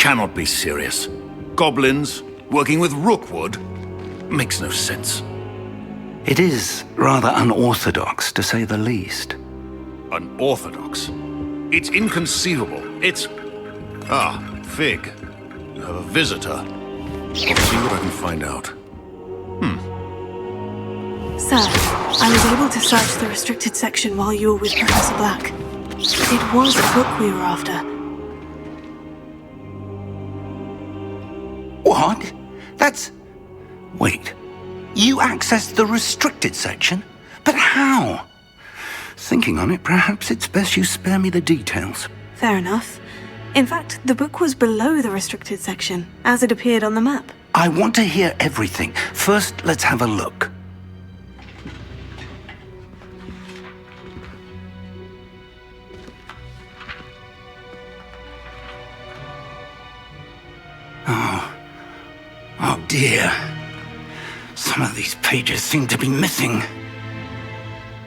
cannot be serious. Goblins working with Rookwood makes no sense. It is rather unorthodox, to say the least. Unorthodox? It's inconceivable. It's... Ah, Fig. You have a visitor. I'll see what I can find out. Sir, I was able to search the restricted section while you were with Professor Black. It was a book we were after. What? That's... Wait. You accessed the restricted section? But how? Thinking on it, perhaps it's best you spare me the details. Fair enough. In fact, the book was below the restricted section, as it appeared on the map. I want to hear everything. First, let's have a look. Oh dear. Some of these pages seem to be missing.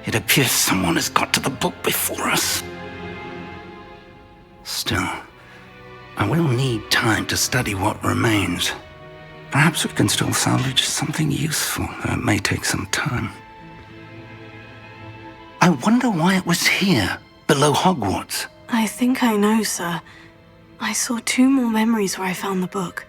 It appears someone has got to the book before us. Still, I will need time to study what remains. Perhaps we can still salvage something useful, though it may take some time. I wonder why it was here, below Hogwarts. I think I know, sir. I saw 2 more memories where I found the book.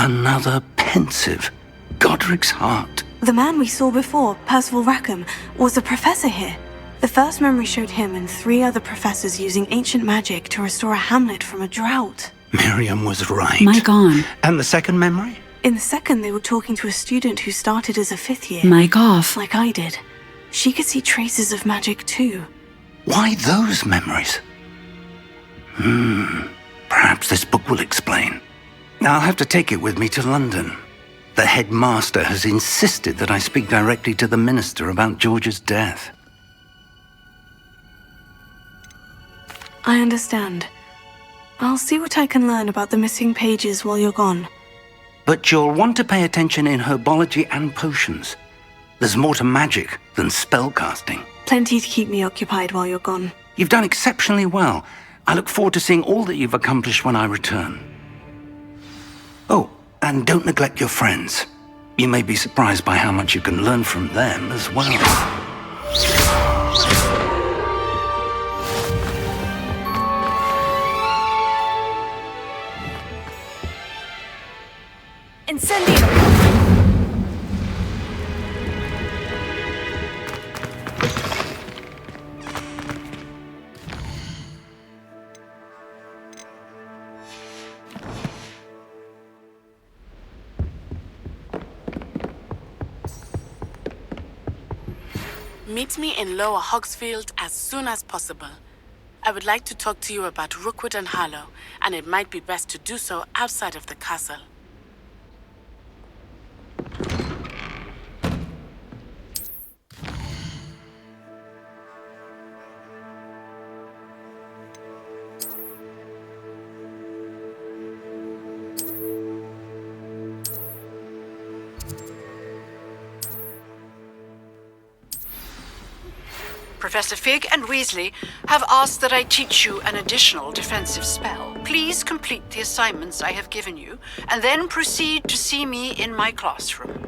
Another pensive. Godric's heart. The man we saw before, Percival Rackham, was a professor here. The first memory showed him and 3 other professors using ancient magic to restore a hamlet from a drought. Miriam was right. Mic on. And the second memory? In the second, they were talking to a student who started as a 5th year. Mic off. Like I did. She could see traces of magic too. Why those memories? Perhaps this book will explain. I'll have to take it with me to London. The headmaster has insisted that I speak directly to the minister about George's death. I understand. I'll see what I can learn about the missing pages while you're gone. But you'll want to pay attention in herbology and potions. There's more to magic than spellcasting. Plenty to keep me occupied while you're gone. You've done exceptionally well. I look forward to seeing all that you've accomplished when I return. Oh, and don't neglect your friends. You may be surprised by how much you can learn from them as well. Incendio! Meet me in Lower Hogsfield as soon as possible. I would like to talk to you about Rookwood and Harlow, and it might be best to do so outside of the castle. Professor Fig and Weasley have asked that I teach you an additional defensive spell. Please complete the assignments I have given you, and then proceed to see me in my classroom.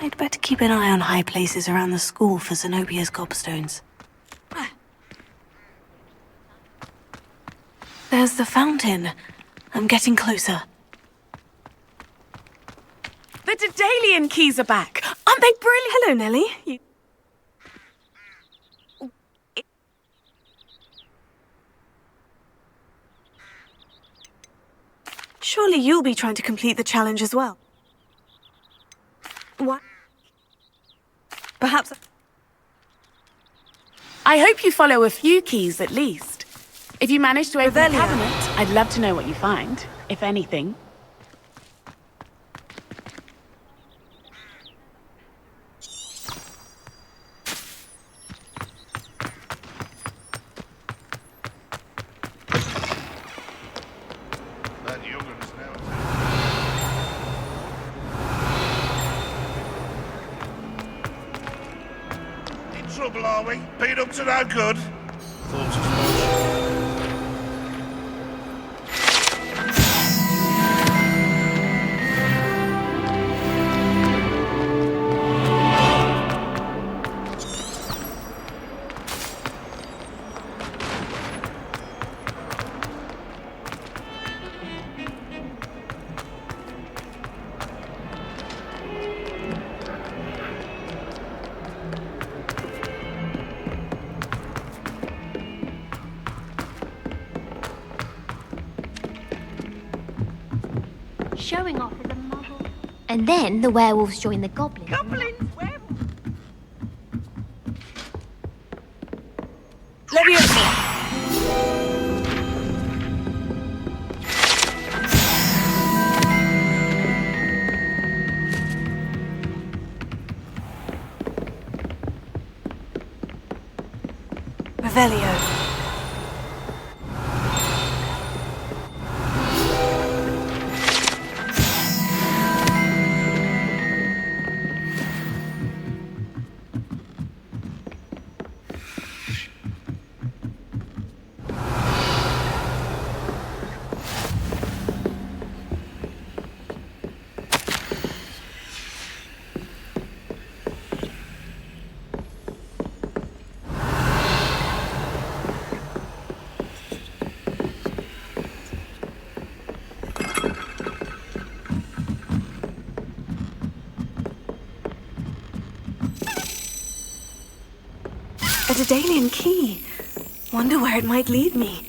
I'd better keep an eye on high places around the school for Zenobia's gobstones. There's the fountain. I'm getting closer. The Daedalian keys are back. Aren't they brilliant? Hello, Nellie. Surely you'll be trying to complete the challenge as well. What? Perhaps... I hope you follow a few keys at least. If you manage to open the Revelio. cabinet, I'd love to know what you find, if anything. That young'un's now. In trouble, are we? Been up to no good? Thought as much. Showing off as a muggle. And then the werewolves join the goblins. Revelio. A Daedalian key. Wonder where it might lead me.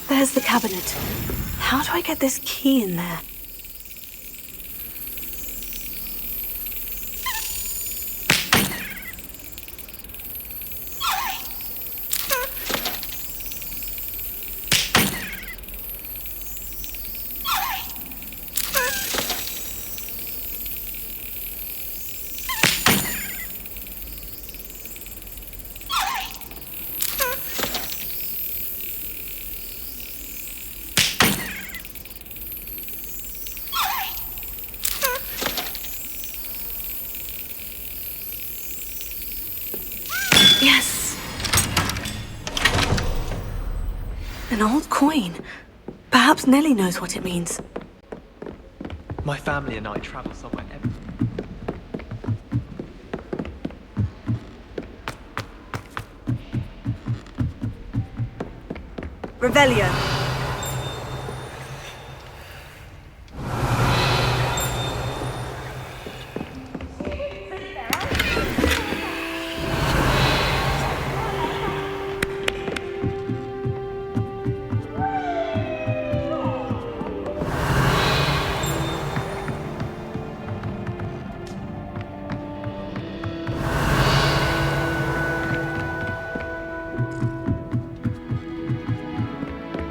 There's the cabinet. How do I get this key in there? Yes. An old coin. Perhaps Nellie knows what it means. My family and I travel somewhere every... Revelio.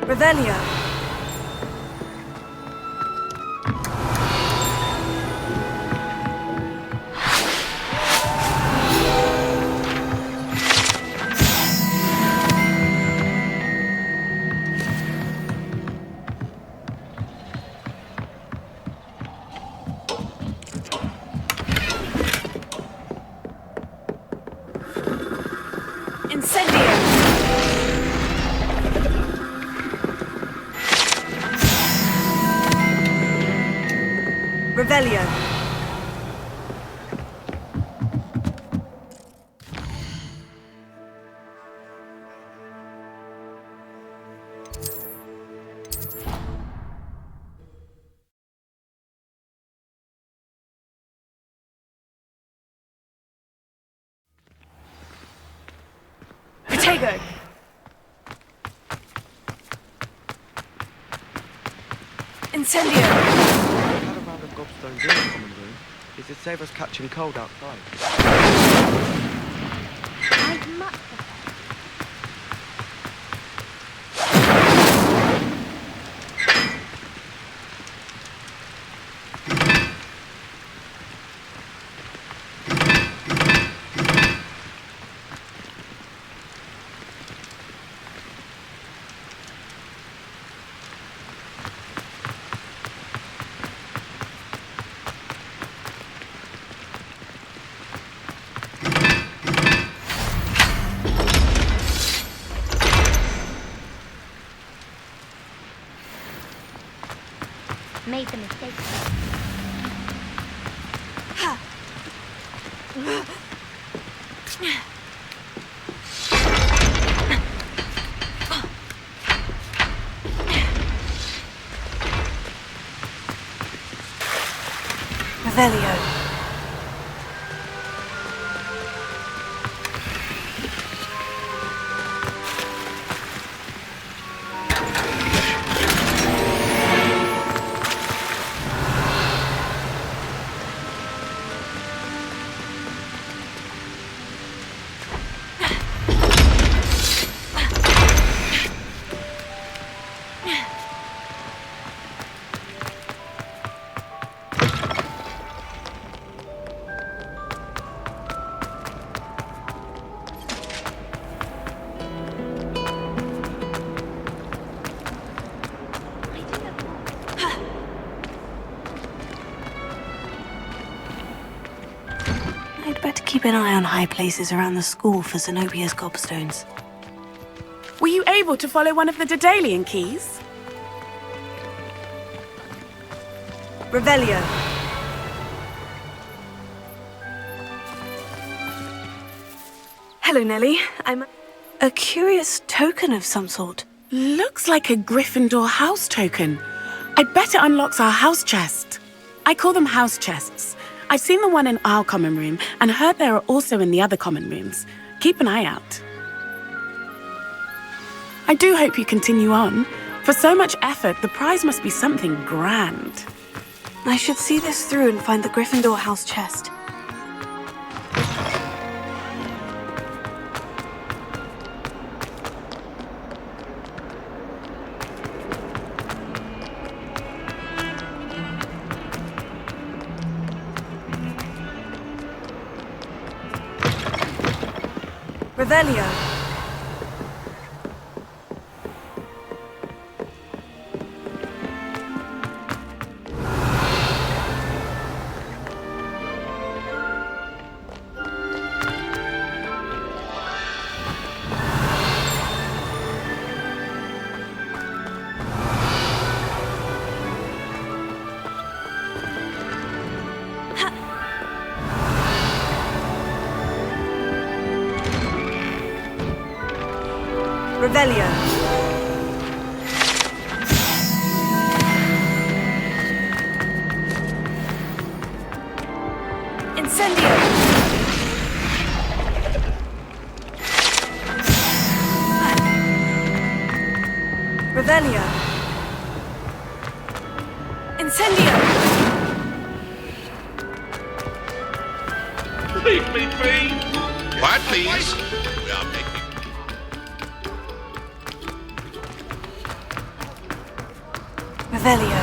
Revelio. Incendio. Revelio. Protego. Incendio. Had a round of gobstones in the common room. Is to save us catching cold outside. I'd much prefer. Made the mistake. Revelio. I'd better keep an eye on high places around the school for Zenobia's gobstones. Were you able to follow one of the Daedalian keys? Revelio. Hello, Nellie. I'm a curious token of some sort. Looks like a Gryffindor house token. I bet it unlocks our house chest. I call them house chests. I've seen the one in our common room and heard there are also in the other common rooms. Keep an eye out. I do hope you continue on. For so much effort, the prize must be something grand. I should see this through and find the Gryffindor house chest. Revelio. Revelio. Incendio. Revelio. Incendio. Leave me be! Quiet, please. We are making... Revelio.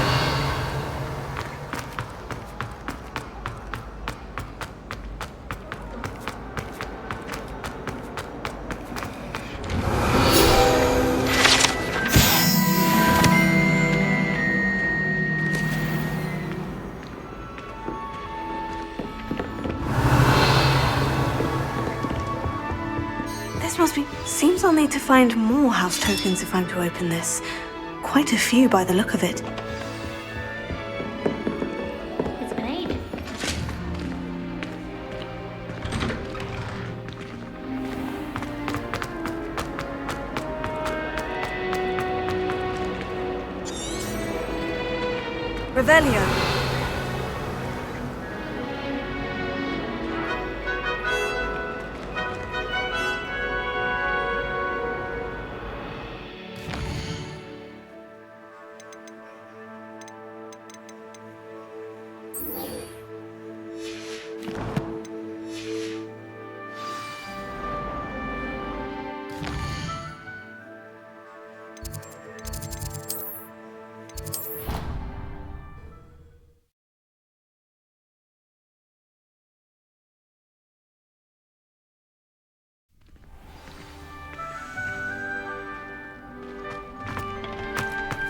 Seems I'll need to find more house tokens if I'm to open this. Quite a few by the look of it. It's been Revelio.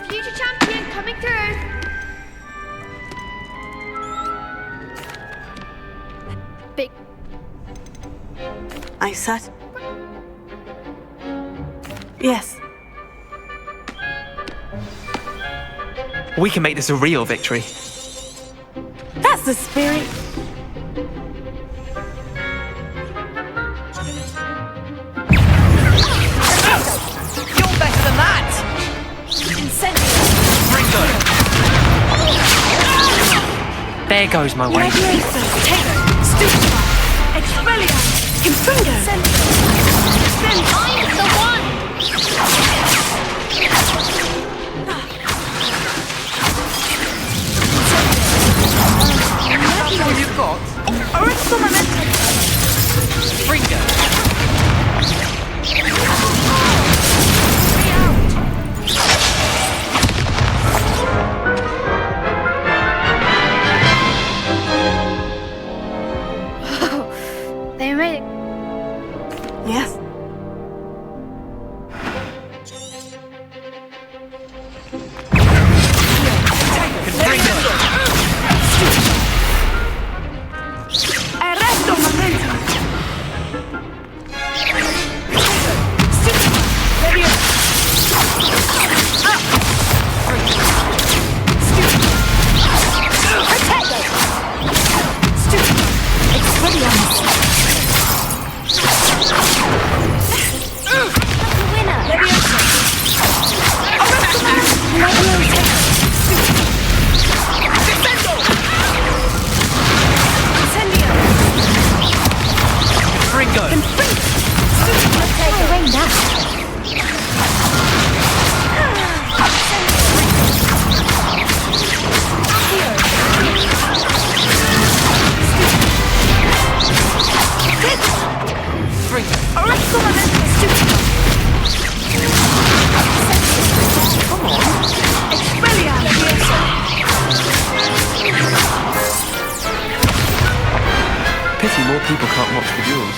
Future champion coming through. Big. I sat. Yes. We can make this a real victory. That's the spirit. You're better than that! There goes my way. Leviosa, Tego, Stupefy, Expelliarmus, Confringo. I'm the one. That's all you've got? Orisco Memento. Fringo. They made it. Yes. Arresto Memento. Pity more people can't watch the duels.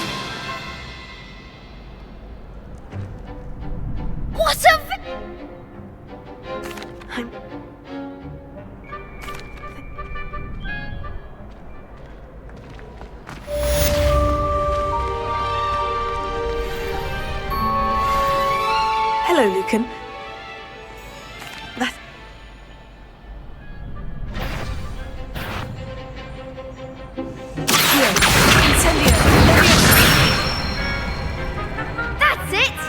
What a Hello, Lucan. That. That's it!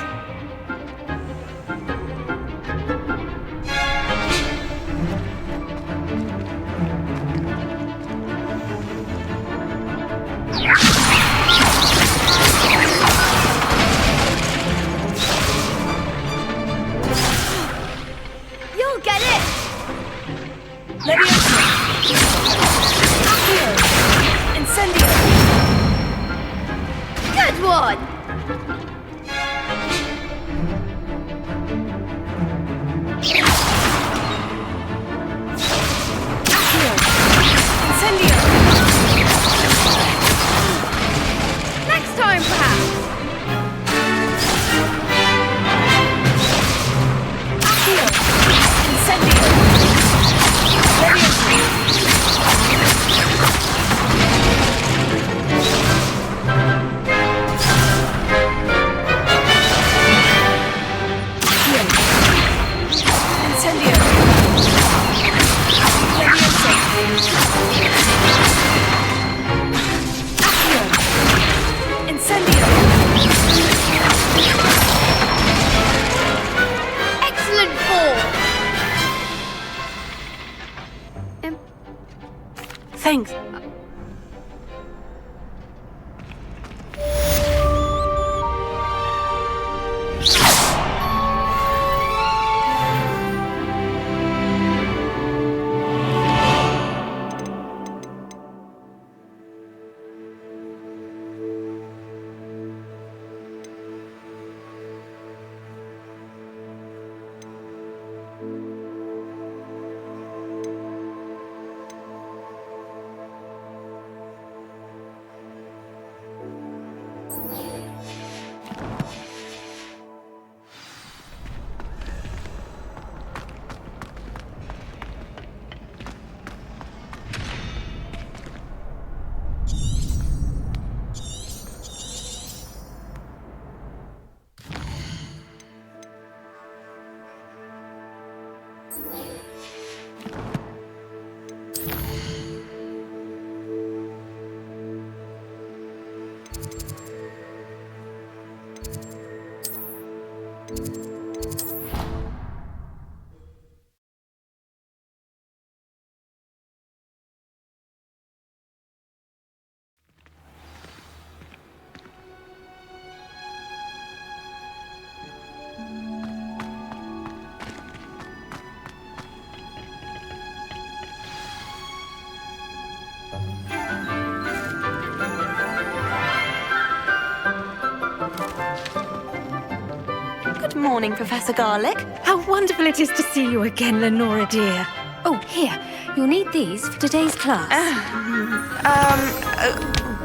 Thanks. Good morning, Professor Garlick. How wonderful it is to see you again, Lenora dear. Oh, here. You'll need these for today's class.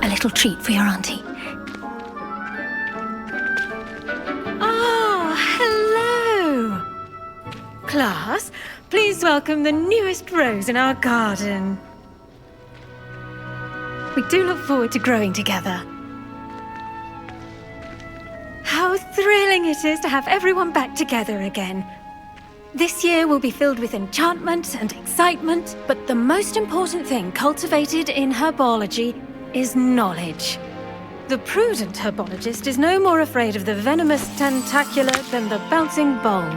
A little treat for your auntie. Oh, hello. Class, please welcome the newest rose in our garden. We do look forward to growing together. How thrilling it is to have everyone back together again. This year will be filled with enchantment and excitement, but the most important thing cultivated in herbology is knowledge. The prudent herbologist is no more afraid of the venomous tentacula than the bouncing bulb.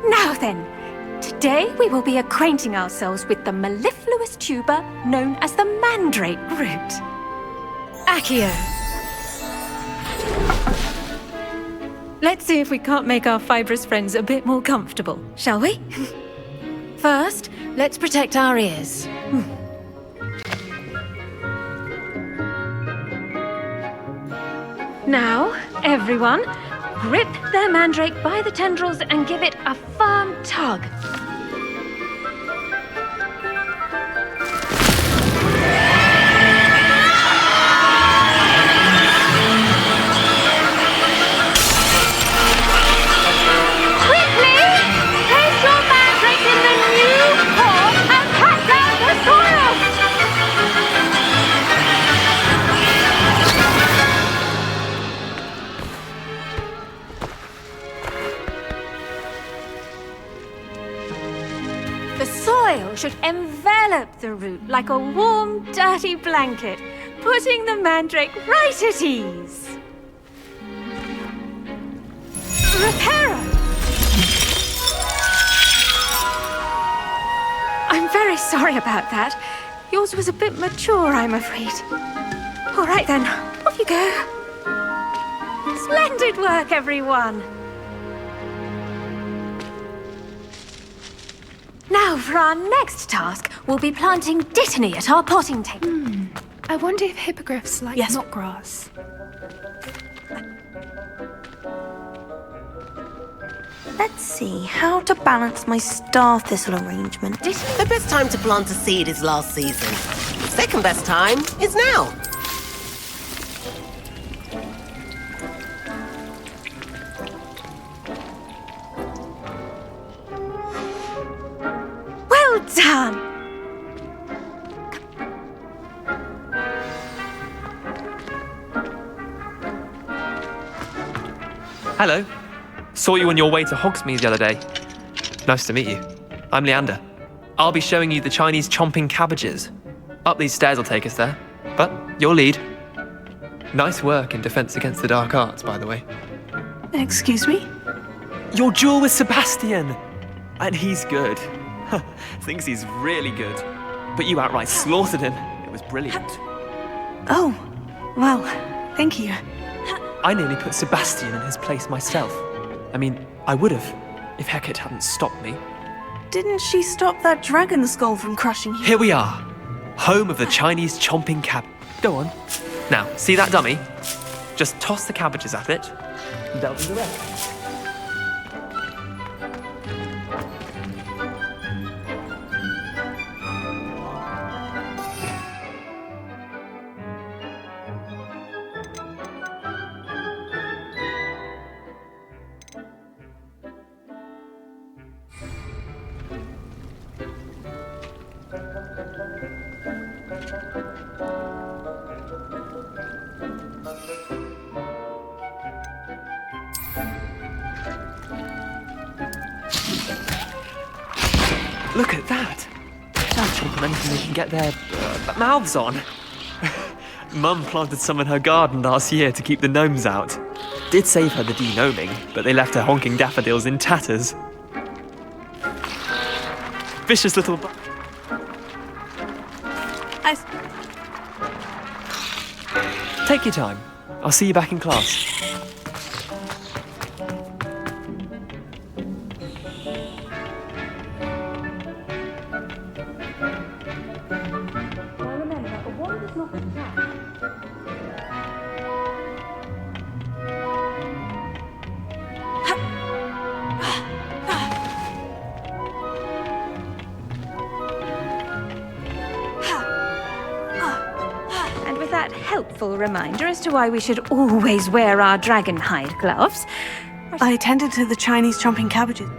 Now then, today we will be acquainting ourselves with the mellifluous tuber known as the mandrake root. Accio. Let's see if we can't make our fibrous friends a bit more comfortable, shall we? First, let's protect our ears. Now, everyone, grip their mandrake by the tendrils and give it a firm tug. Should envelop the root like a warm, dirty blanket, putting the mandrake right at ease. Reparo! I'm very sorry about that. Yours was a bit mature, I'm afraid. All right then, off you go. Splendid work, everyone. Now, for our next task, we'll be planting dittany at our potting table. I wonder if hippogriffs like knotgrass. Let's see how to balance my star thistle arrangement. The best time to plant a seed is last season. Second best time is now. Well done! Hello. Saw you on your way to Hogsmeade the other day. Nice to meet you. I'm Leander. I'll be showing you the Chinese chomping cabbages. Up these stairs will take us there, but you'll lead. Nice work in Defense Against the Dark Arts, by the way. Excuse me? Your duel with Sebastian! And he's good. Thinks he's really good. But you outright slaughtered him. It was brilliant. Oh, well, thank you. I nearly put Sebastian in his place myself. I mean, I would have, if Hecate hadn't stopped me. Didn't she stop that dragon skull from crushing you? Here we are, home of the Chinese chomping cab. Go on. Now, see that dummy? Just toss the cabbages at it, and they'll do the rest. Look at that! They'll chomp on anything they can get their mouths on. Mum planted some in her garden last year to keep the gnomes out. Did save her the de-gnoming, but they left her honking daffodils in tatters. Vicious little... Take your time. I'll see you back in class. Helpful reminder as to why we should always wear our dragon hide gloves. I attended to the Chinese chomping cabbages.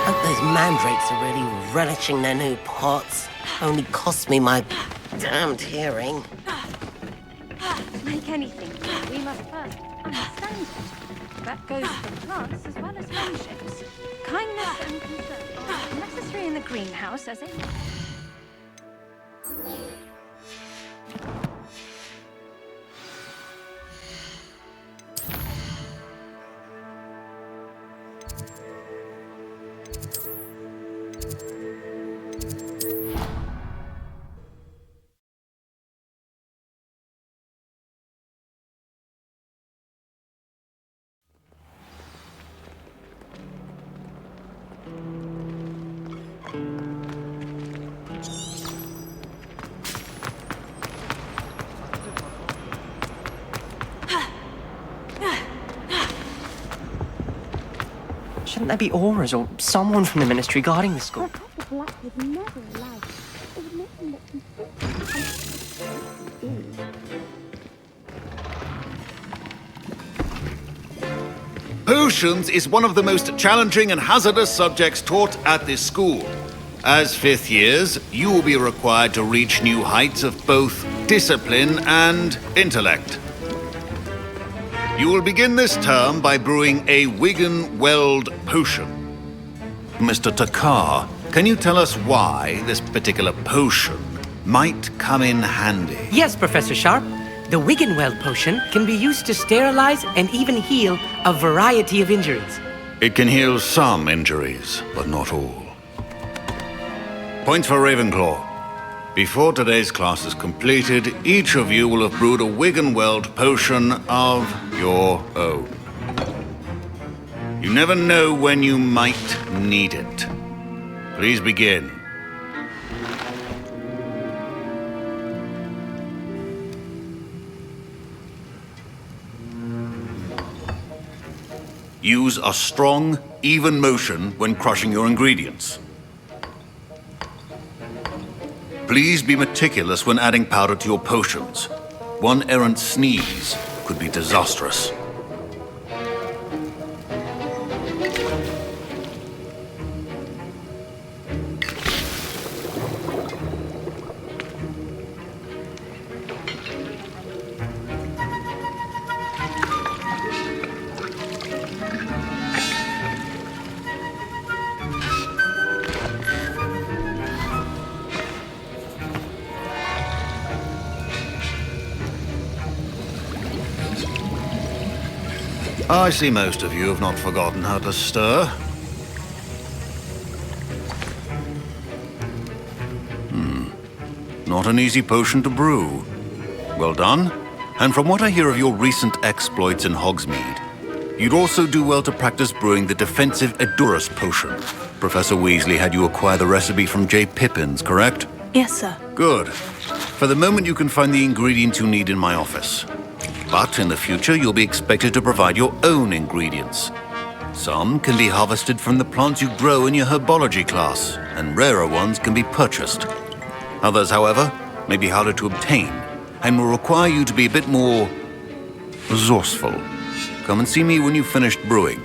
Hope those mandrakes are really relishing their new pots. Only cost me my damned hearing. To make anything, we must first understand it. That goes for plants as well as friendships. Kindness and concern are necessary in the greenhouse as in... Shouldn't there be auras or someone from the ministry guarding the school? Potions is one of the most challenging and hazardous subjects taught at this school. As fifth years, you will be required to reach new heights of both discipline and intellect. You will begin this term by brewing a Wigan-Weld potion. Mr. Takar, can you tell us why this particular potion might come in handy? Yes, Professor Sharp. The Wigan-Weld potion can be used to sterilize and even heal a variety of injuries. It can heal some injuries, but not all. Point for Ravenclaw. Before today's class is completed, each of you will have brewed a Wigan-Weld potion of your own. You never know when you might need it. Please begin. Use a strong, even motion when crushing your ingredients. Please be meticulous when adding powder to your potions. One errant sneeze could be disastrous. I see most of you have not forgotten how to stir. Not an easy potion to brew. Well done. And from what I hear of your recent exploits in Hogsmeade, you'd also do well to practice brewing the defensive Edurus potion. Professor Weasley had you acquire the recipe from J. Pippin's, correct? Yes, sir. Good. For the moment, you can find the ingredients you need in my office. But in the future, you'll be expected to provide your own ingredients. Some can be harvested from the plants you grow in your herbology class, and rarer ones can be purchased. Others, however, may be harder to obtain, and will require you to be a bit more resourceful. Come and see me when you've finished brewing,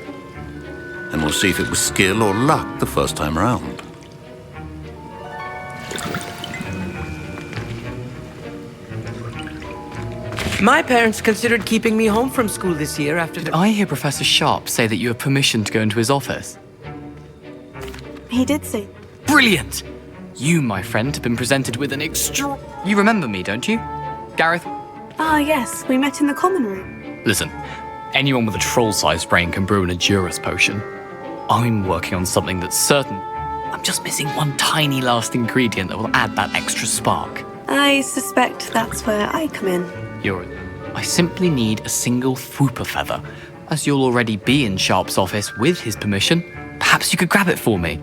and we'll see if it was skill or luck the first time around. My parents considered keeping me home from school this year after Did I hear Professor Sharp say that you have permission to go into his office? He did say. Brilliant! You, my friend, have been presented with an You remember me, don't you? Gareth? Ah, yes. We met in the common room. Listen, anyone with a troll-sized brain can brew an Edurus potion. I'm working on something that's certain. I'm just missing one tiny last ingredient that will add that extra spark. I suspect that's where I come in. I simply need a single Fwooper feather. As you'll already be in Sharp's office with his permission, perhaps you could grab it for me.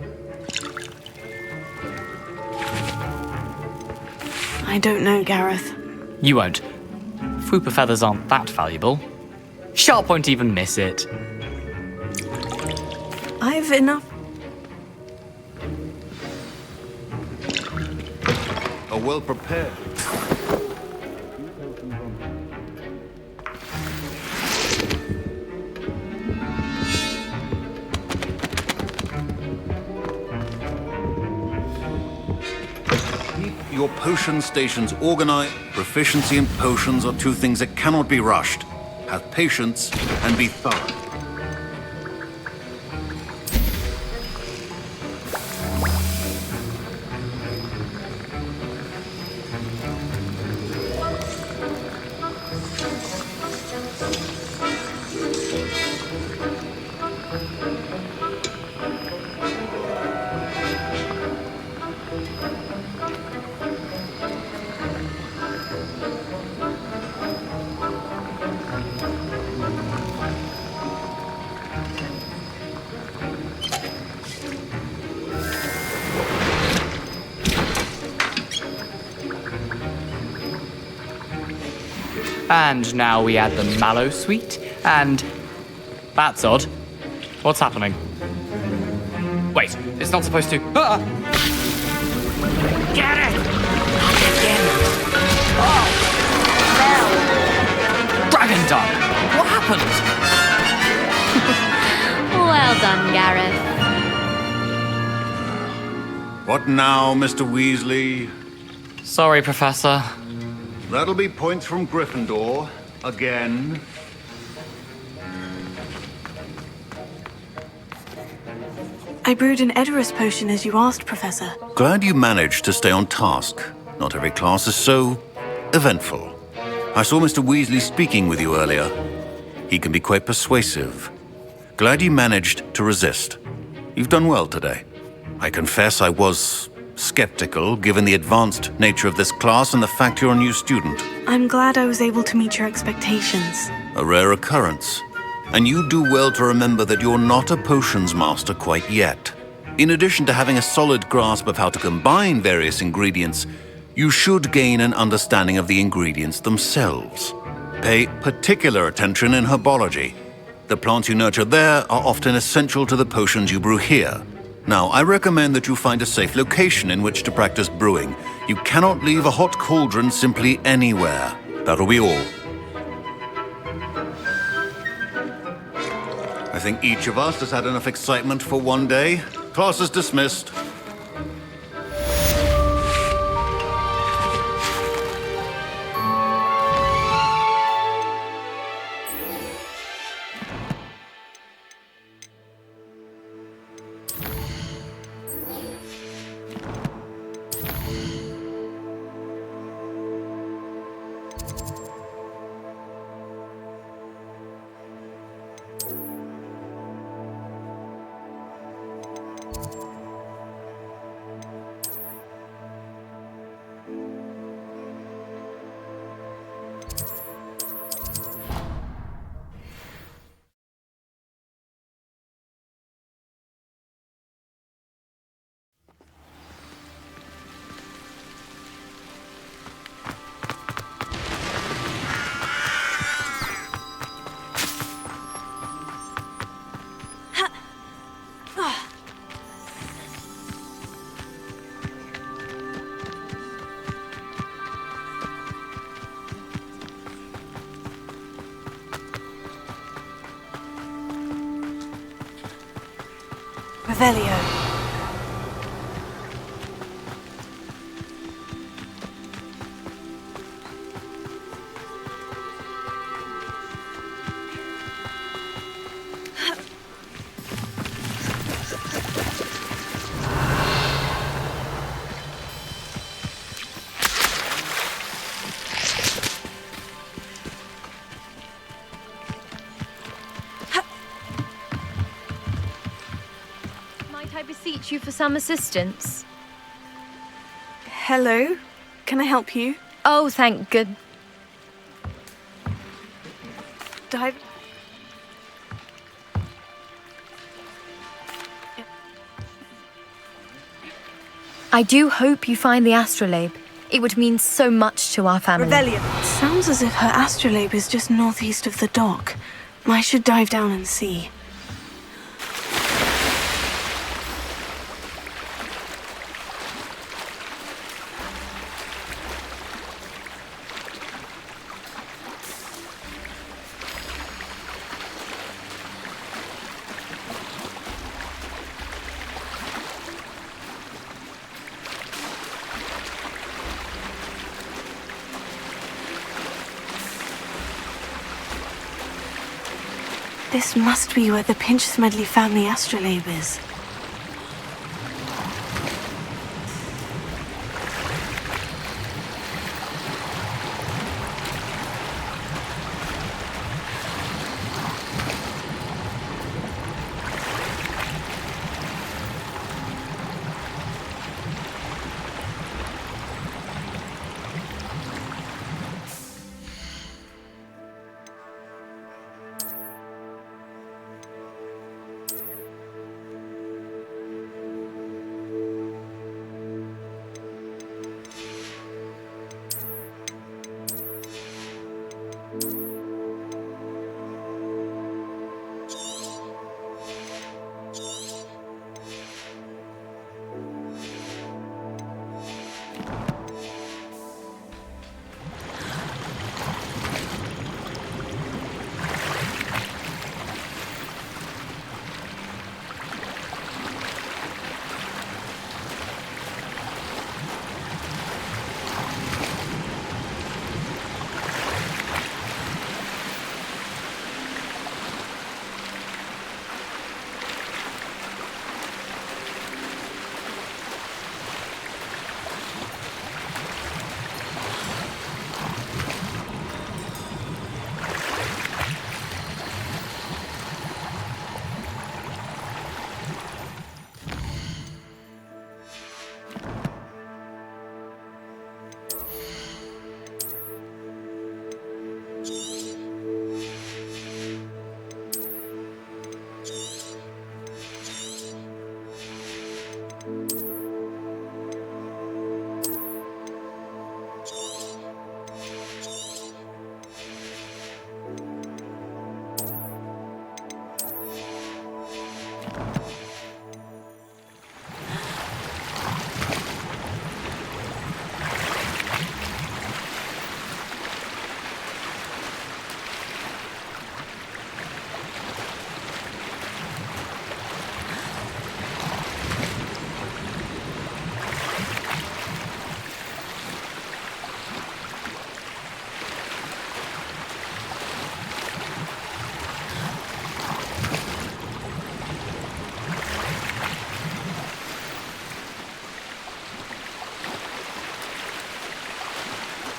I don't know, Gareth. You won't. Fwooper feathers aren't that valuable. Sharp won't even miss it. I've enough. Are well prepared. Your potion stations organized. Proficiency in potions are two things that cannot be rushed. Have patience and be thorough. And now we add the mallow sweet, and... That's odd. What's happening? Wait, it's not supposed to... Ah! Get it! Dragon Duck! What happened? Well done, Gareth. What now, Mr. Weasley? Sorry, Professor. That'll be points from Gryffindor. Again. I brewed an Edurus potion as you asked, Professor. Glad you managed to stay on task. Not every class is so eventful. I saw Mr. Weasley speaking with you earlier. He can be quite persuasive. Glad you managed to resist. You've done well today. I confess I was skeptical, given the advanced nature of this class and the fact you're a new student. I'm glad I was able to meet your expectations. A rare occurrence. And you do well to remember that you're not a potions master quite yet. In addition to having a solid grasp of how to combine various ingredients, you should gain an understanding of the ingredients themselves. Pay particular attention in herbology. The plants you nurture there are often essential to the potions you brew here. Now, I recommend that you find a safe location in which to practice brewing. You cannot leave a hot cauldron simply anywhere. That'll be all. I think each of us has had enough excitement for one day. Class is dismissed. Revelio. Might I beseech you for some assistance? Hello? Can I help you? Oh, thank good. Dive. I do hope you find the astrolabe. It would mean so much to our family. Revelio. Sounds as if her astrolabe is just northeast of the dock. I should dive down and see. This must be where the Pinch-Smedley family astrolabe is.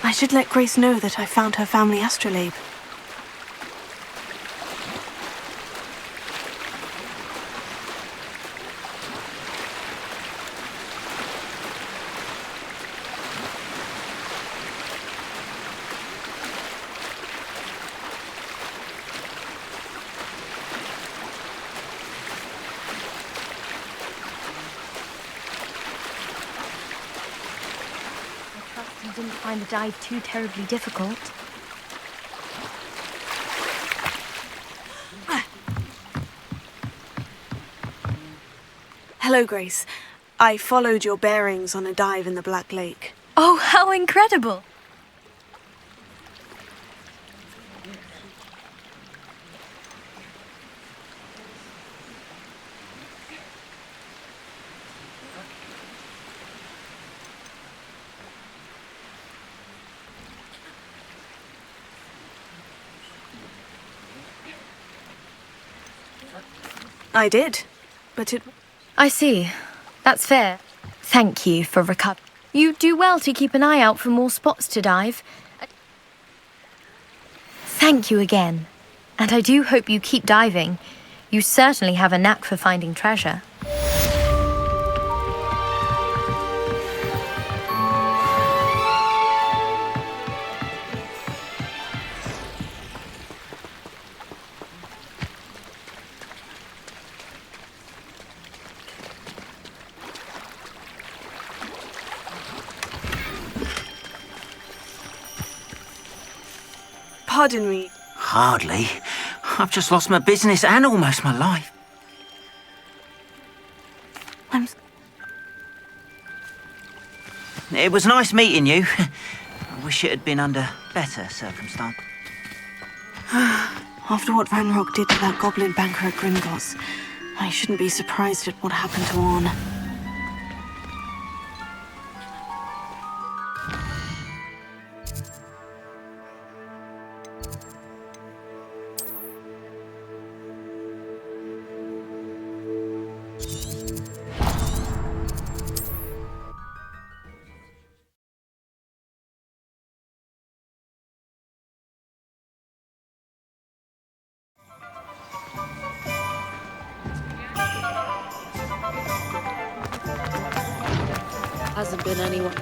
I should let Grace know that I found her family astrolabe. You didn't find the dive too terribly difficult. Hello, Grace. I followed your bearings on a dive in the Black Lake. Oh, how incredible! I did, but it... I see. That's fair. Thank you for recovering. You do well to keep an eye out for more spots to dive. Thank you again. And I do hope you keep diving. You certainly have a knack for finding treasure. Pardon me. Hardly. I've just lost my business and almost my life. It was nice meeting you. I wish it had been under better circumstances. After what Ranrock did to that goblin banker at Gringotts, I shouldn't be surprised at what happened to Orn. Hasn't been anyone.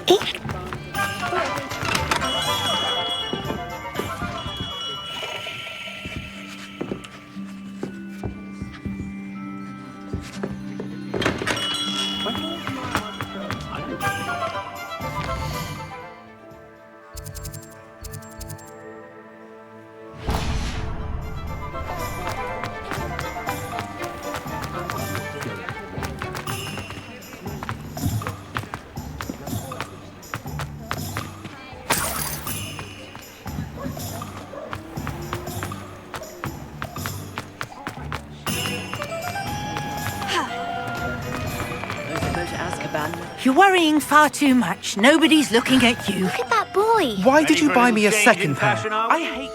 You're worrying far too much. Nobody's looking at you. Look at that boy. Why did you buy me a second pair? I hate...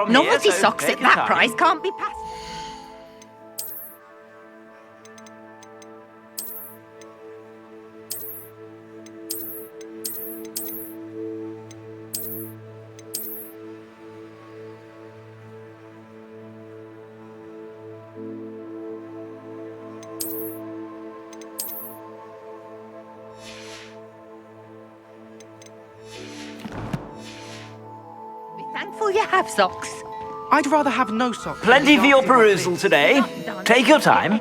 Novelty socks at that price can't be passed. Be thankful you have socks. I'd rather have no socks. Plenty for your perusal today. Take your time.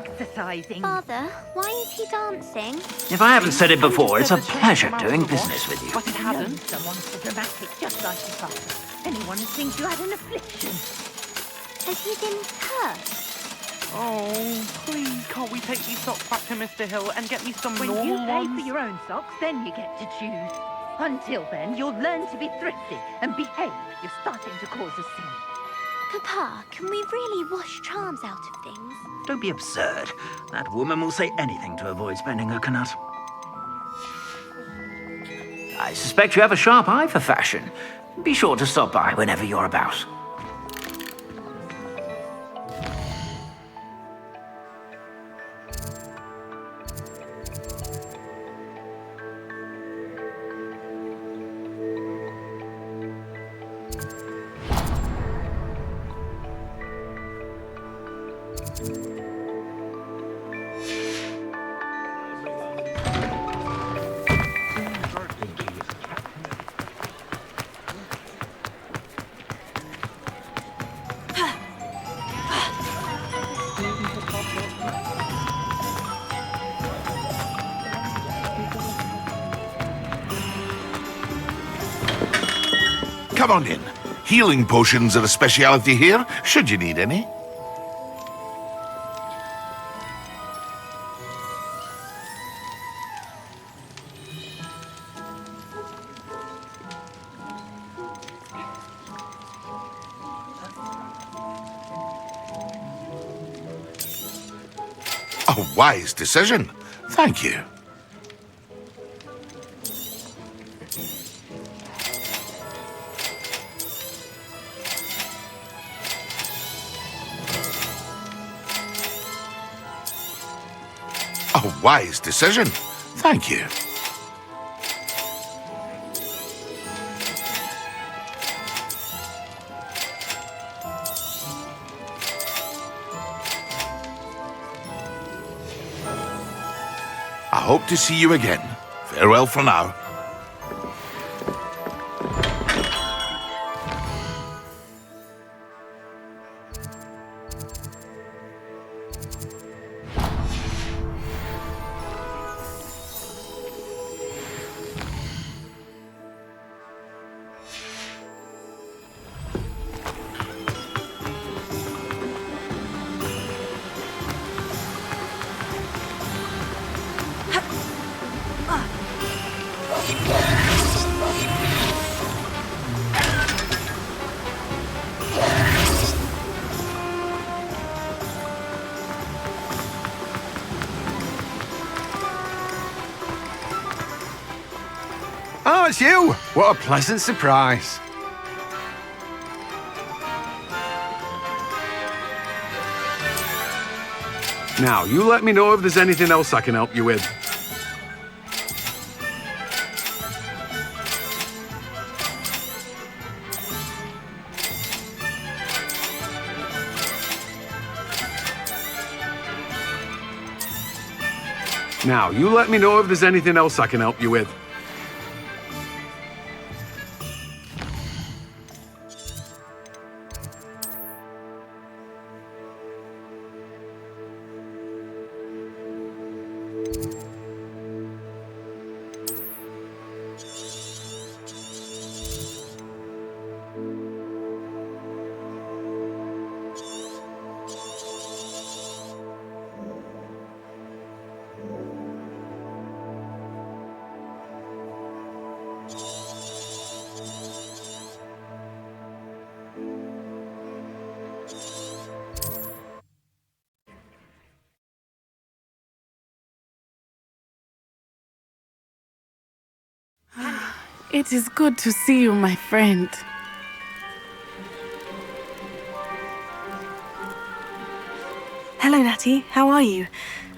Father, why is he dancing? If I haven't said it before, it's a pleasure doing business with you. But it hasn't. Someone's so dramatic, just like your father. Anyone who thinks you had an affliction. Has he been cursed? Oh, please, can't we take these socks back to Mr. Hill and get me some When normal you pay ones? for your own socks, then you get to choose. Until then, you'll learn to be thrifty and behave. You're starting to cause a scene. Papa, can we really wash charms out of things? Don't be absurd. That woman will say anything to avoid spending her canut. I suspect you have a sharp eye for fashion. Be sure to stop by whenever you're about. Come on in. Healing potions are a speciality here, should you need any. A wise decision. Thank you. A wise decision. Thank you. I hope to see you again. Farewell for now. Oh, it's you! What a pleasant surprise. Now, you let me know if there's anything else I can help you with. Now, you let me know if there's anything else I can help you with. It is good to see you, my friend. Hello, Natty. How are you?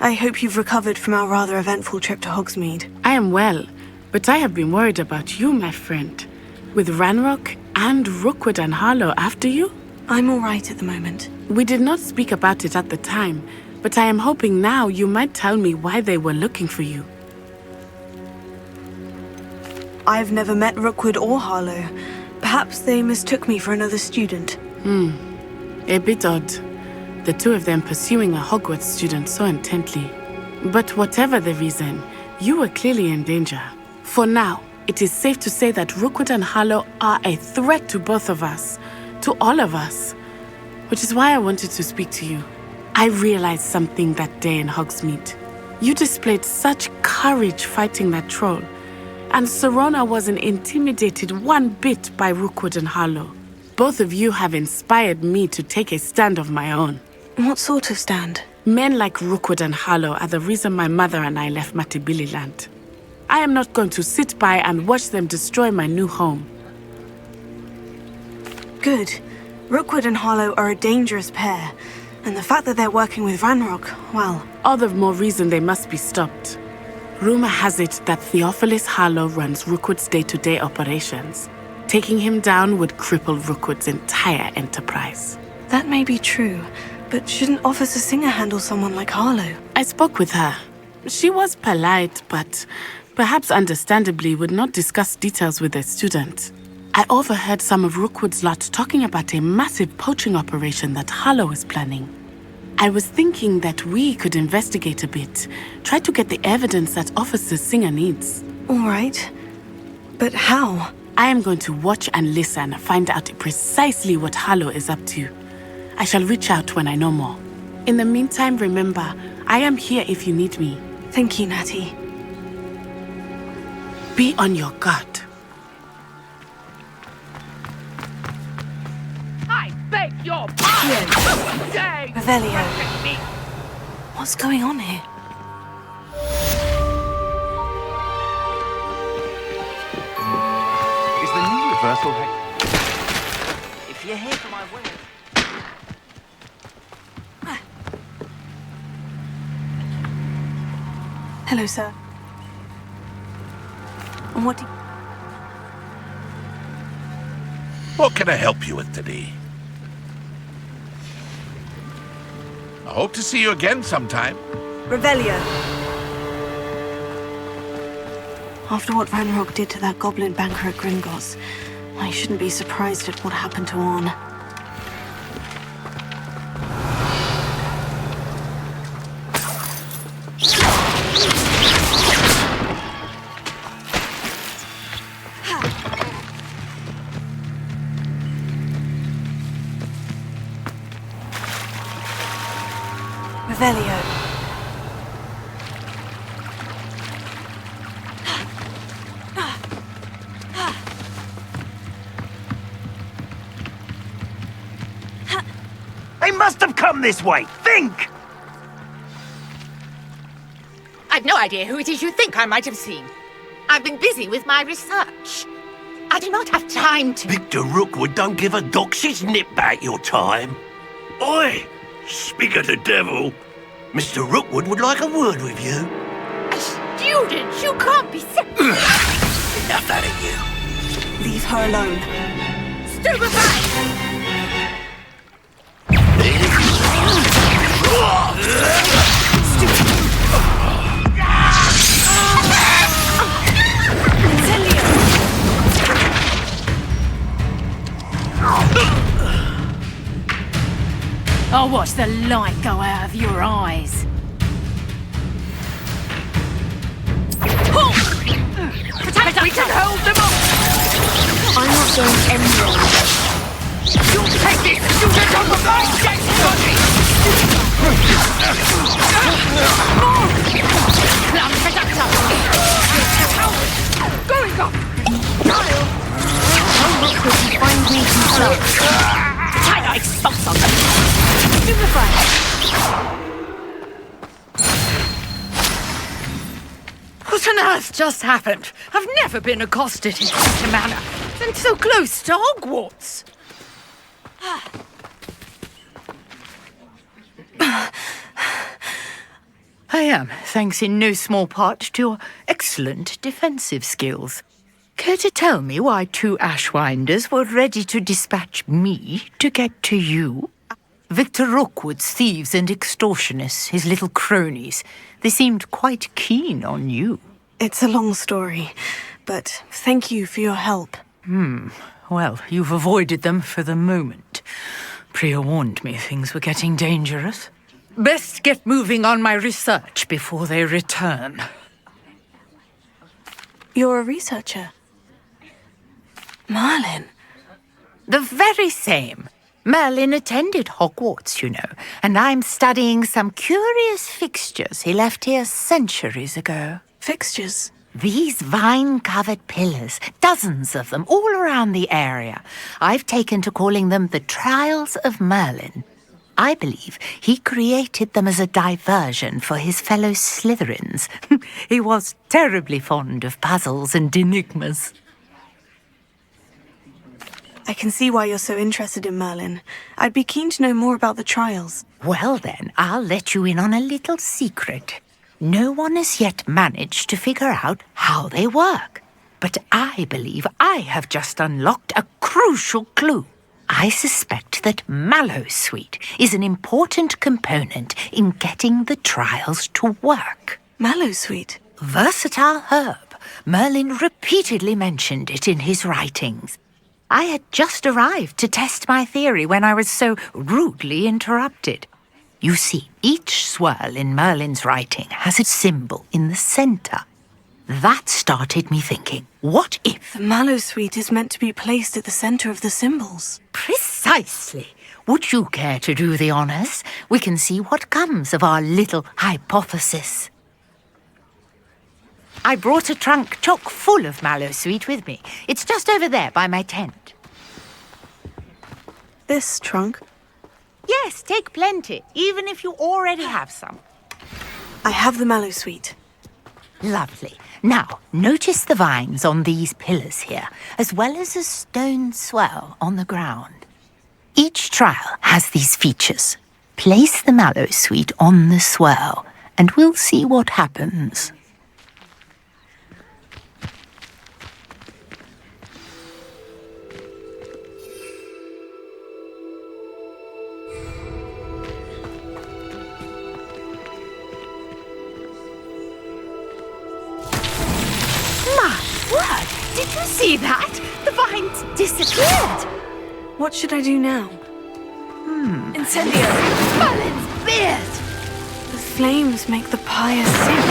I hope you've recovered from our rather eventful trip to Hogsmeade. I am well, but I have been worried about you, my friend. With Ranrock and Rookwood and Harlow after you? I'm all right at the moment. We did not speak about it at the time, but I am hoping now you might tell me why they were looking for you. I've never met Rookwood or Harlow. Perhaps they mistook me for another student. A bit odd. The two of them pursuing a Hogwarts student so intently. But whatever the reason, you were clearly in danger. For now, it is safe to say that Rookwood and Harlow are a threat to both of us. To all of us. Which is why I wanted to speak to you. I realized something that day in Hogsmeade. You displayed such courage fighting that troll. And Serona wasn't intimidated one bit by Rookwood and Harlow. Both of you have inspired me to take a stand of my own. What sort of stand? Men like Rookwood and Harlow are the reason my mother and I left Matibililand. I am not going to sit by and watch them destroy my new home. Good. Rookwood and Harlow are a dangerous pair. And the fact that they're working with Ranrock, well... All the more reason they must be stopped. Rumor has it that Theophilus Harlow runs Rookwood's day-to-day operations. Taking him down would cripple Rookwood's entire enterprise. That may be true, but shouldn't Officer Singer handle someone like Harlow? I spoke with her. She was polite, but perhaps understandably would not discuss details with a student. I overheard some of Rookwood's lot talking about a massive poaching operation that Harlow is planning. I was thinking that we could investigate a bit, try to get the evidence that Officer Singer needs. All right. But how? I am going to watch and listen, find out precisely what Harlow is up to. I shall reach out when I know more. In the meantime, remember, I am here if you need me. Thank you, Natty. Be on your guard. I beg your pardon! Revelio. What's going on here? Is the new reversal hex? If you're here for my winners. Hello, sir. And what do you... What can I help you with today? I hope to see you again sometime. Revelio. After what Ranrock did to that goblin banker at Gringotts, I shouldn't be surprised at what happened to Orn. Revelio. They must have come this way. Think! I've no idea who it is you think I might have seen. I've been busy with my research. I do not have time to... Victor Rookwood don't give a doxy's nip back your time. Oi! Speak of the devil. Mr. Rookwood would like a word with you. A student? You can't be... Enough out of you. Leave her alone. Stupefy! I'll watch the light go out of your eyes. We can hold them up! I'm not going anywhere. You'll take this student off of my destiny! Plum seductor! Going up! Kyle! How much would you find me some China expulsum! What on earth just happened? I've never been accosted in such a manner, and so close to Hogwarts. I am, thanks in no small part to your excellent defensive skills. Care to tell me why two Ashwinders were ready to dispatch me to get to you? Victor Rookwood's thieves and extortionists, his little cronies, they seemed quite keen on you. It's a long story, but thank you for your help. Well, you've avoided them for the moment. Priya warned me things were getting dangerous. Best get moving on my research before they return. You're a researcher. Merlin. The very same. Merlin attended Hogwarts, you know, and I'm studying some curious fixtures he left here centuries ago. Fixtures? These vine-covered pillars, dozens of them, all around the area. I've taken to calling them the Trials of Merlin. I believe he created them as a diversion for his fellow Slytherins. He was terribly fond of puzzles and enigmas. I can see why you're so interested in Merlin. I'd be keen to know more about the trials. Well then, I'll let you in on a little secret. No one has yet managed to figure out how they work. But I believe I have just unlocked a crucial clue. I suspect that Mallowsweet is an important component in getting the trials to work. Mallowsweet? Versatile herb. Merlin repeatedly mentioned it in his writings. I had just arrived to test my theory when I was so rudely interrupted. You see, each swirl in Merlin's writing has a symbol in the center. that started me thinking, what if... The Mallow Suite is meant to be placed at the center of the symbols. Precisely. Would you care to do the honors? We can see what comes of our little hypothesis. I brought a trunk chock full of Mallow Suite with me. It's just over there by my tent. This trunk? Yes, take plenty, even if you already have some. I have the Mallow Suite. Lovely. Now, notice the vines on these pillars here, as well as a stone swell on the ground. Each trial has these features. Place the Mallow Suite on the swell, and we'll see what happens. Did you see that? The vines disappeared. What should I do now? Incendio! Merlin's beard! The flames make the pyre sink.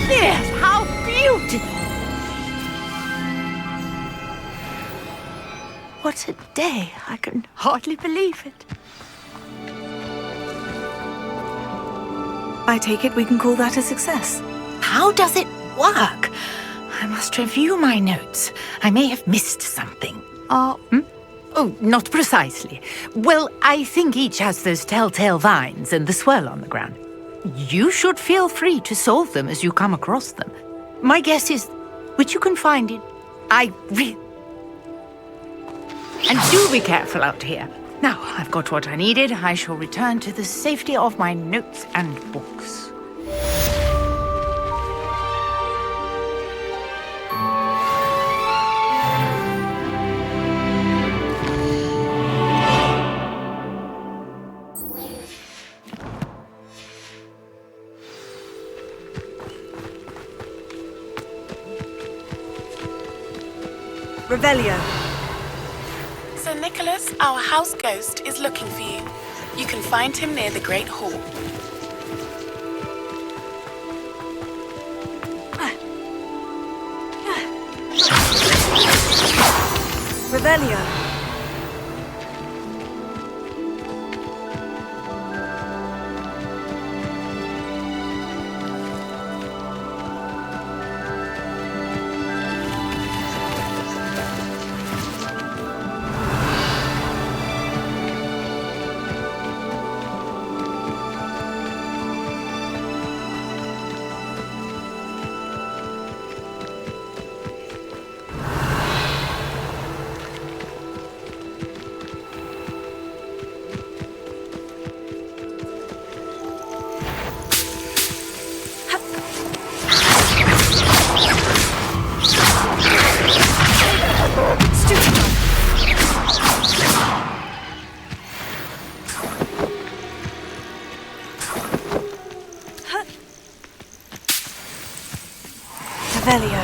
Beard, how beautiful! What a day! I can hardly believe it. I take it we can call that a success. How does it work? I must review my notes. I may have missed something. Oh, not precisely. Well, I think each has those telltale vines and the swirl on the ground. You should feel free to solve them as you come across them. My guess is, which you can find it. And do be careful out here. Now, I've got what I needed. I shall return to the safety of my notes and books. Revelio. Sir Nicholas, our house ghost, is looking for you. You can find him near the Great Hall. Revelio. Revelio.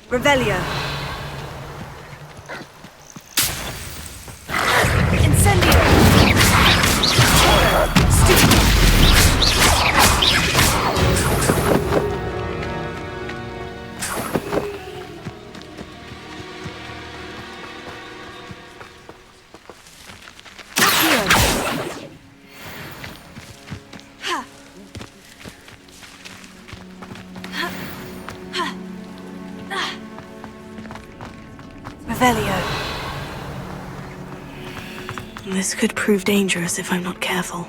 Revelio. Incendio. Revelio. This could prove dangerous if I'm not careful.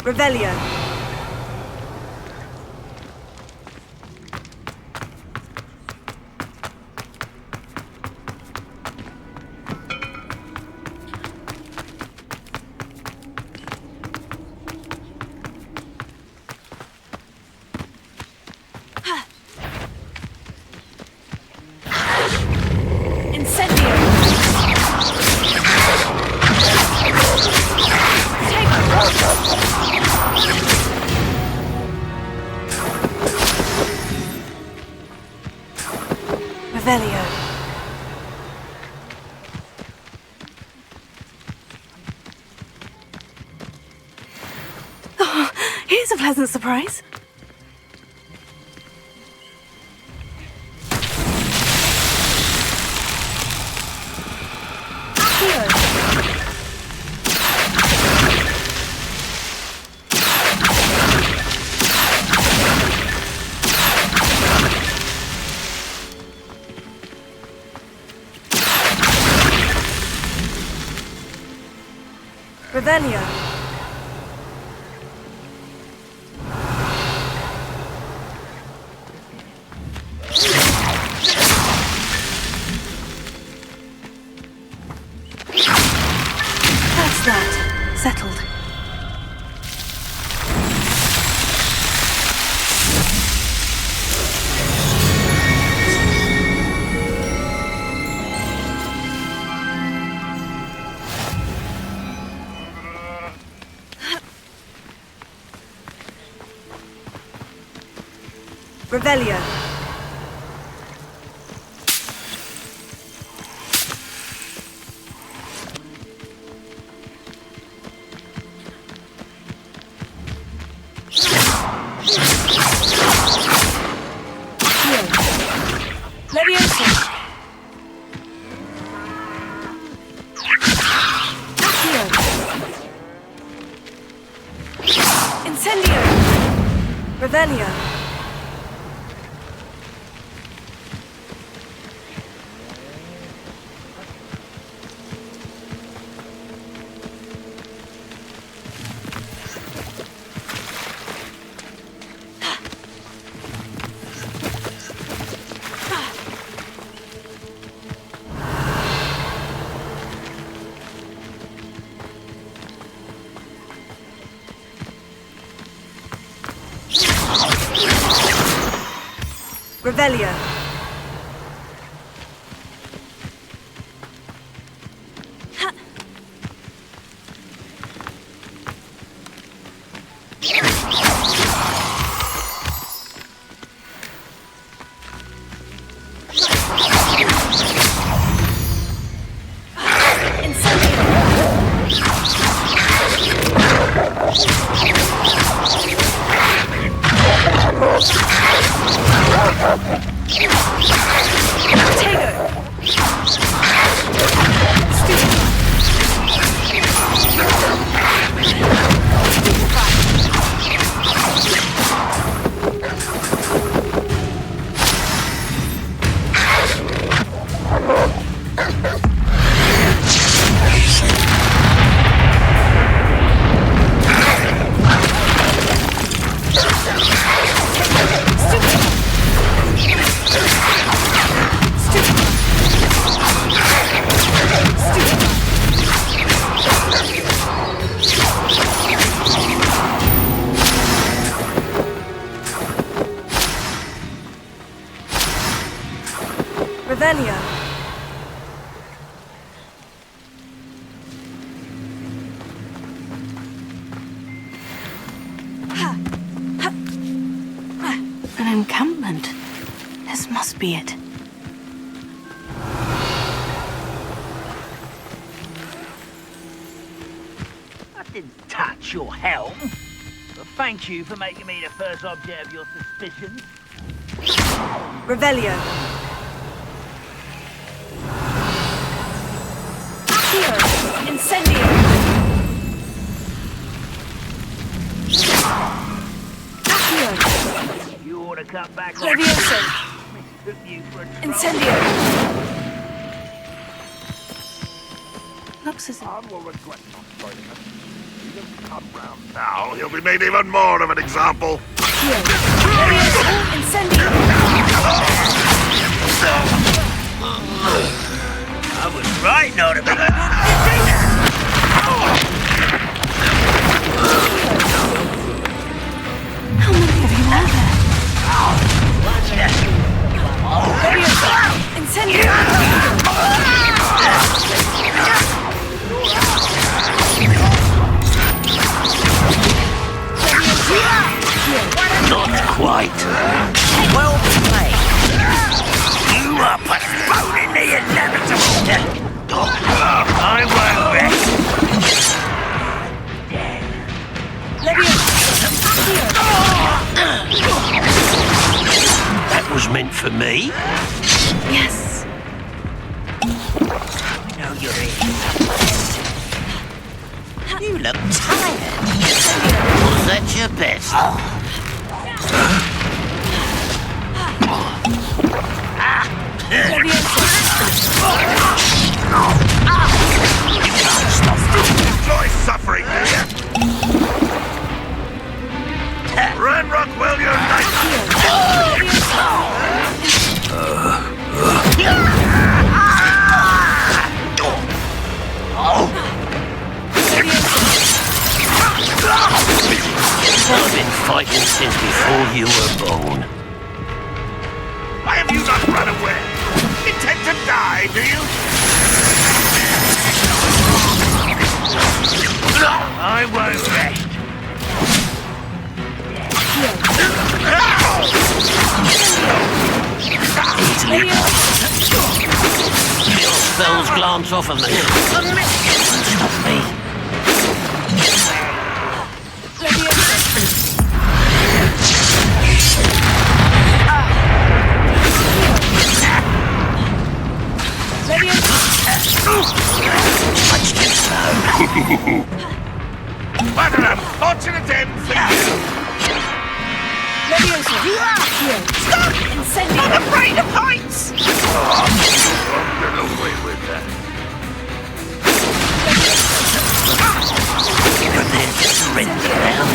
Revelio. Revelio. Oh, here's a pleasant surprise. Revelio. That's that. Settled. Revelio. Leviosa. Incendio. Revelio. Revelio. Revelio. An encampment. This must be it. I didn't touch your helm. But thank you for making me the first object of your suspicions. Revelio. Incendio. You ought to cut back. Leviosa. Incendio. Looks as if... I will regret not joining us. Now he'll be made even more of an example. I was right not to be How many of you are there? Not quite. Well played. You are postponing the inevitable. I won't rest. That was meant for me. Yes. No, you're in. You look tired. Was that your best? You can't stop. Enjoy suffering, do you? Ranrock will unite! I've been fighting since before you were born. Why have you not run away? Intend to die, do you? I won't rest. Easily. Your spells glance off of me. Stop me. Much too slow. What an unfortunate end for you! Stop! I'm afraid of heights! Get away with that. Prepare to surrender now.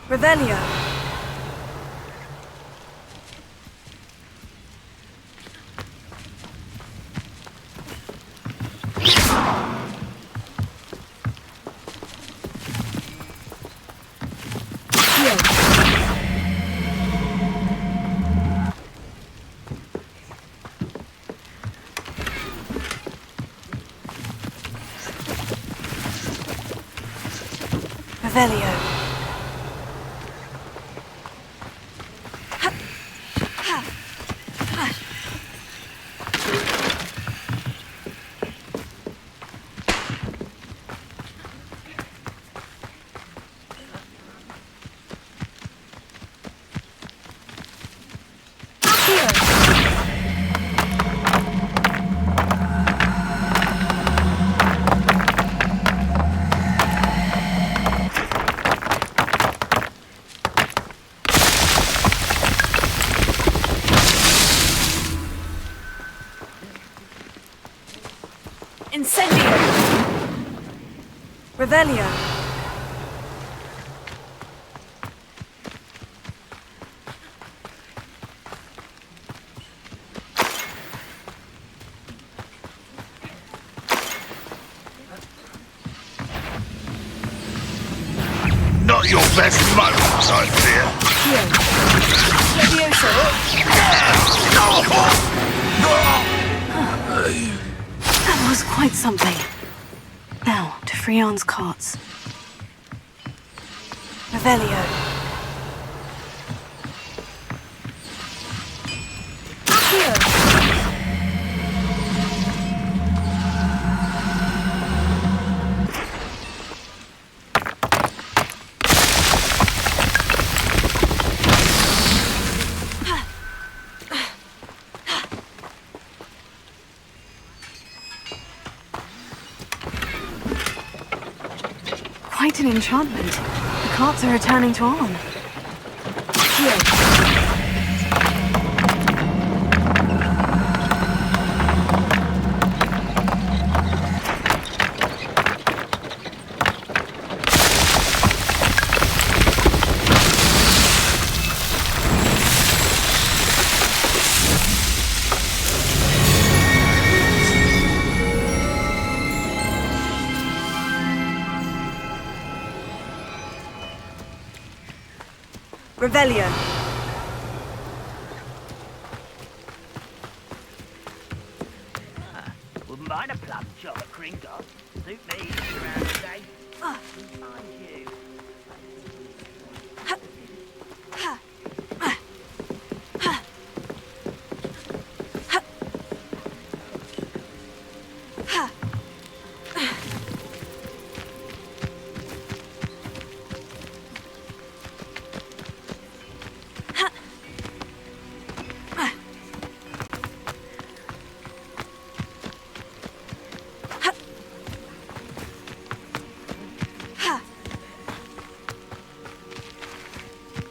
Revelio. Revelio. Incendio! Revelio! Not your best moment, I fear. Levioso! That was quite something. Now, to Freon's carts. Revelio. quite an enchantment. The carts are returning to Arn. Revelio. Wouldn't mind a plum chop at Gringotts. Suit me around the day. Mind you.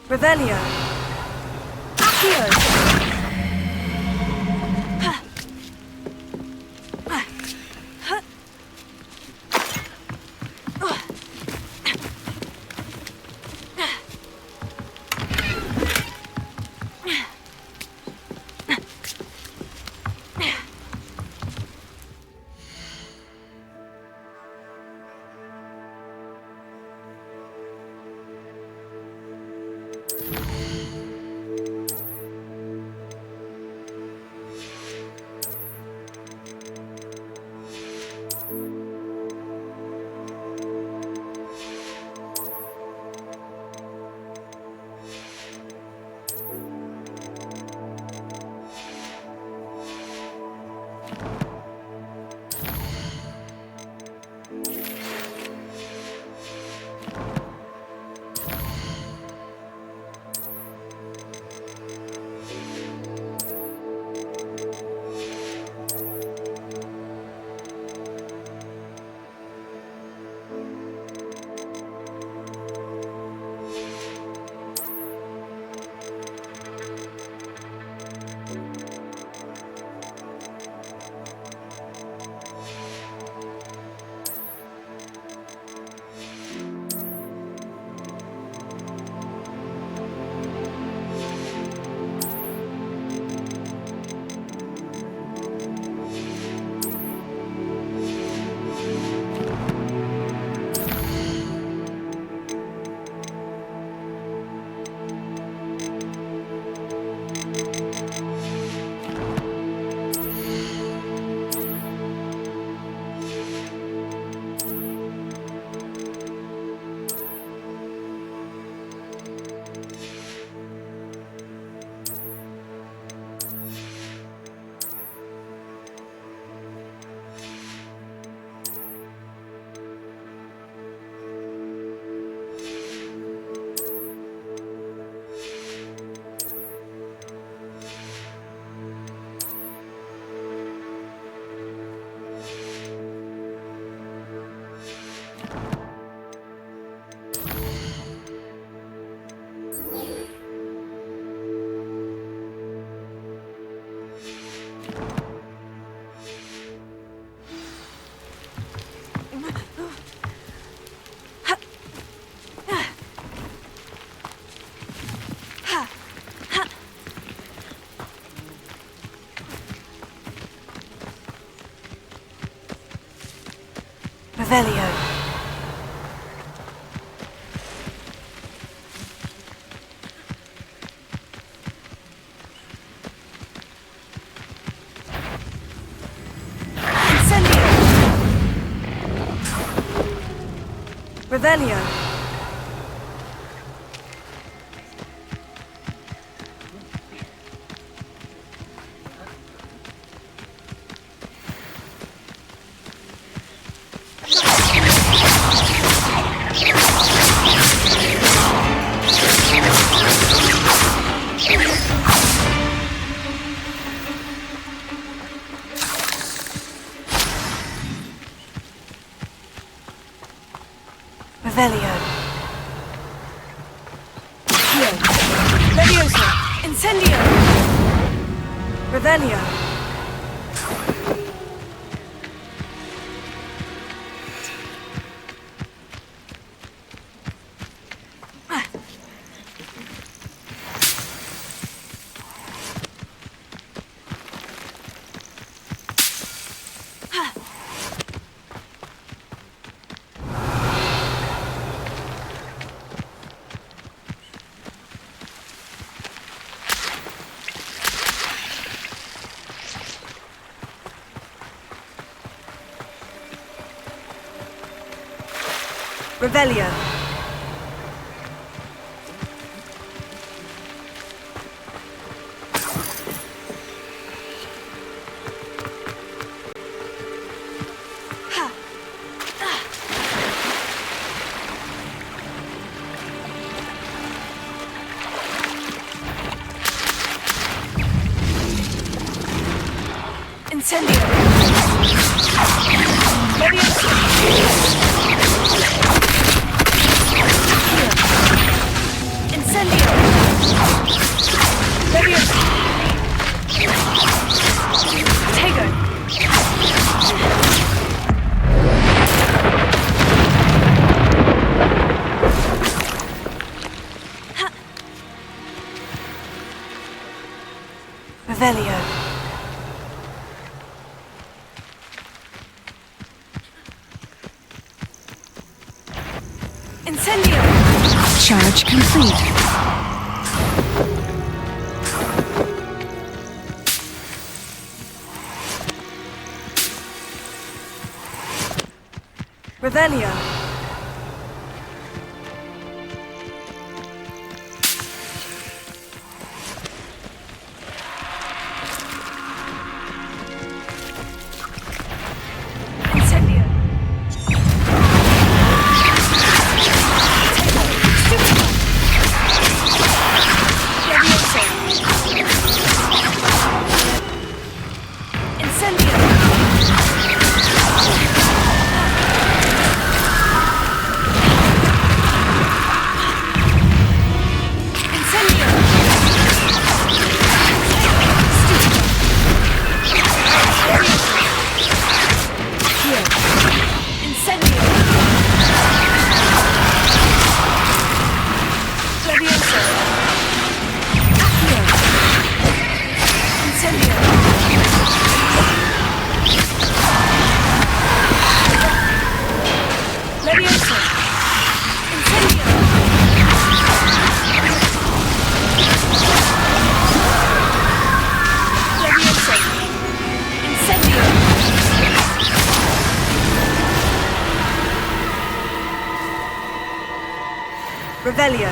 Revelio. Accio. Revelio. Incendio. Revelio. Revelio. Leviosa. Incendio. Revelio. Revelio. Incendio. Leviosa. Incendio! Leviosa! Tego! Revelio. Incendio! Charge complete. Revelio. Incendio. Leviosa. Incendio. Revelio.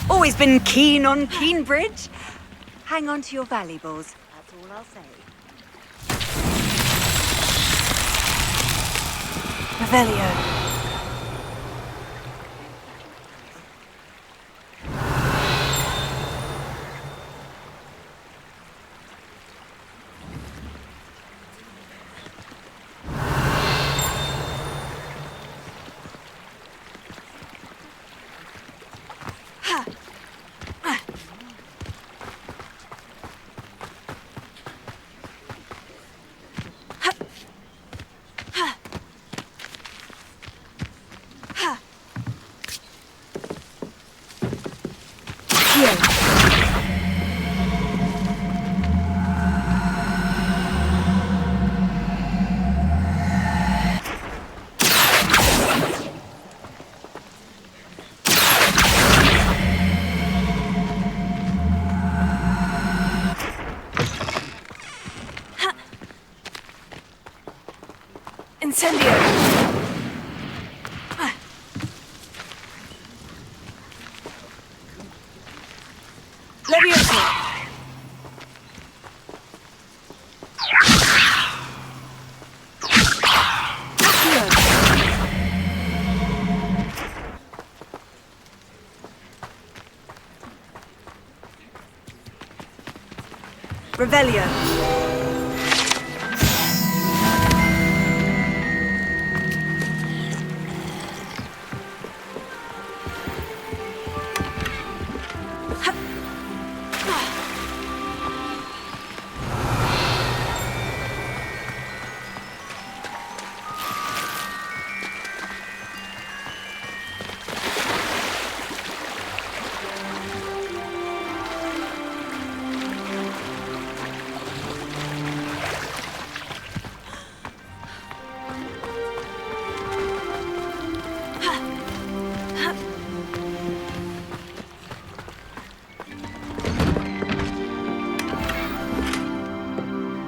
Always been keen on Keenbridge. Hang on to your valuables. That's all I'll say. Revelio. Leviosa! Revelio.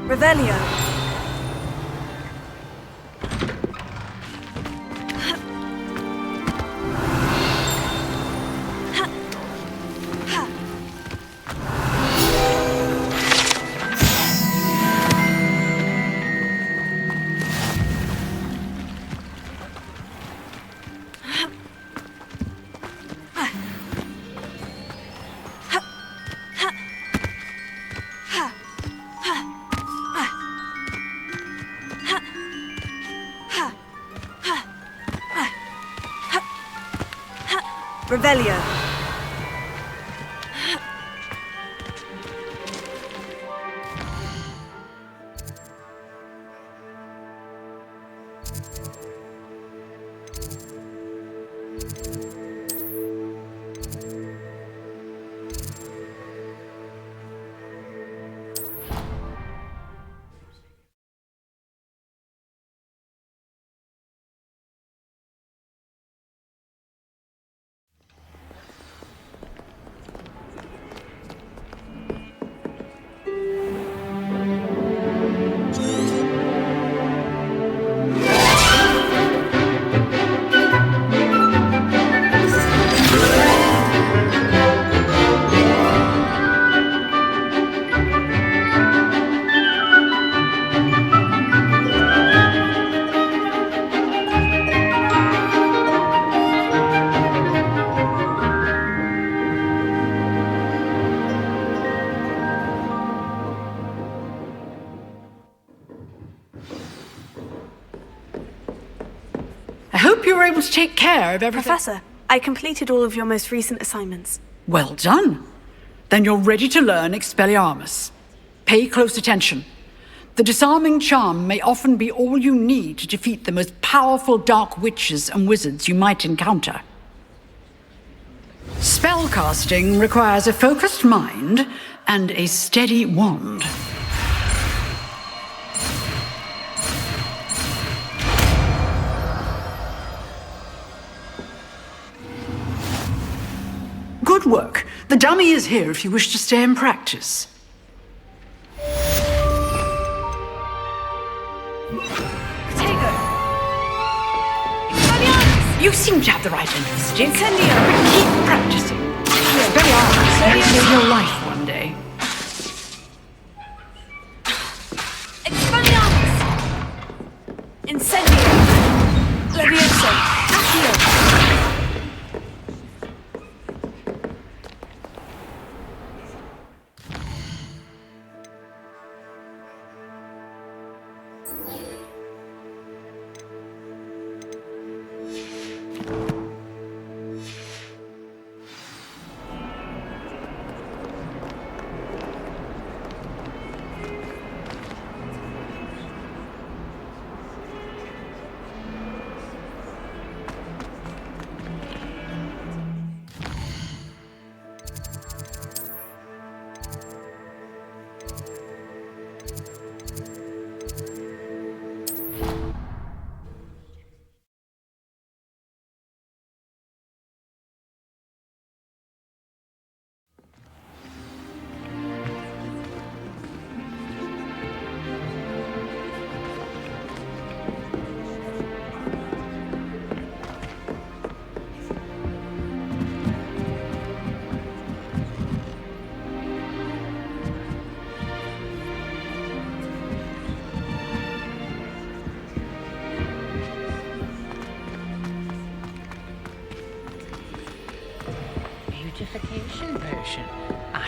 Revelio. Revelio. I hope you were able to take care of everything. Professor, I completed all of your most recent assignments. Well done. Then you're ready to learn Expelliarmus. Pay close attention. The disarming charm may often be all you need to defeat the most powerful dark witches and wizards you might encounter. Spellcasting requires a focused mind and a steady wand. Good work. The dummy is here if you wish to stay and practice. You seem to have the right end of the stick. Incendio! Keep practicing. Expelliarmus may save your life one day. Expelliarmus! Incendio! Leviosa! Accio!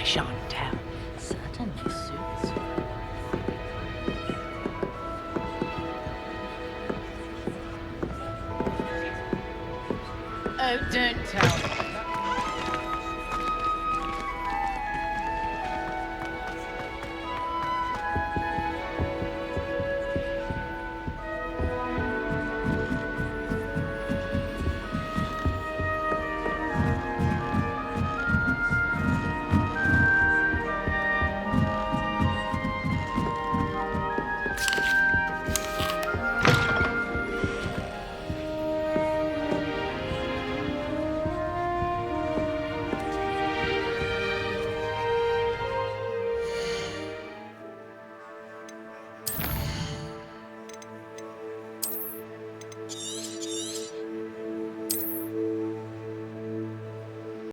flash on.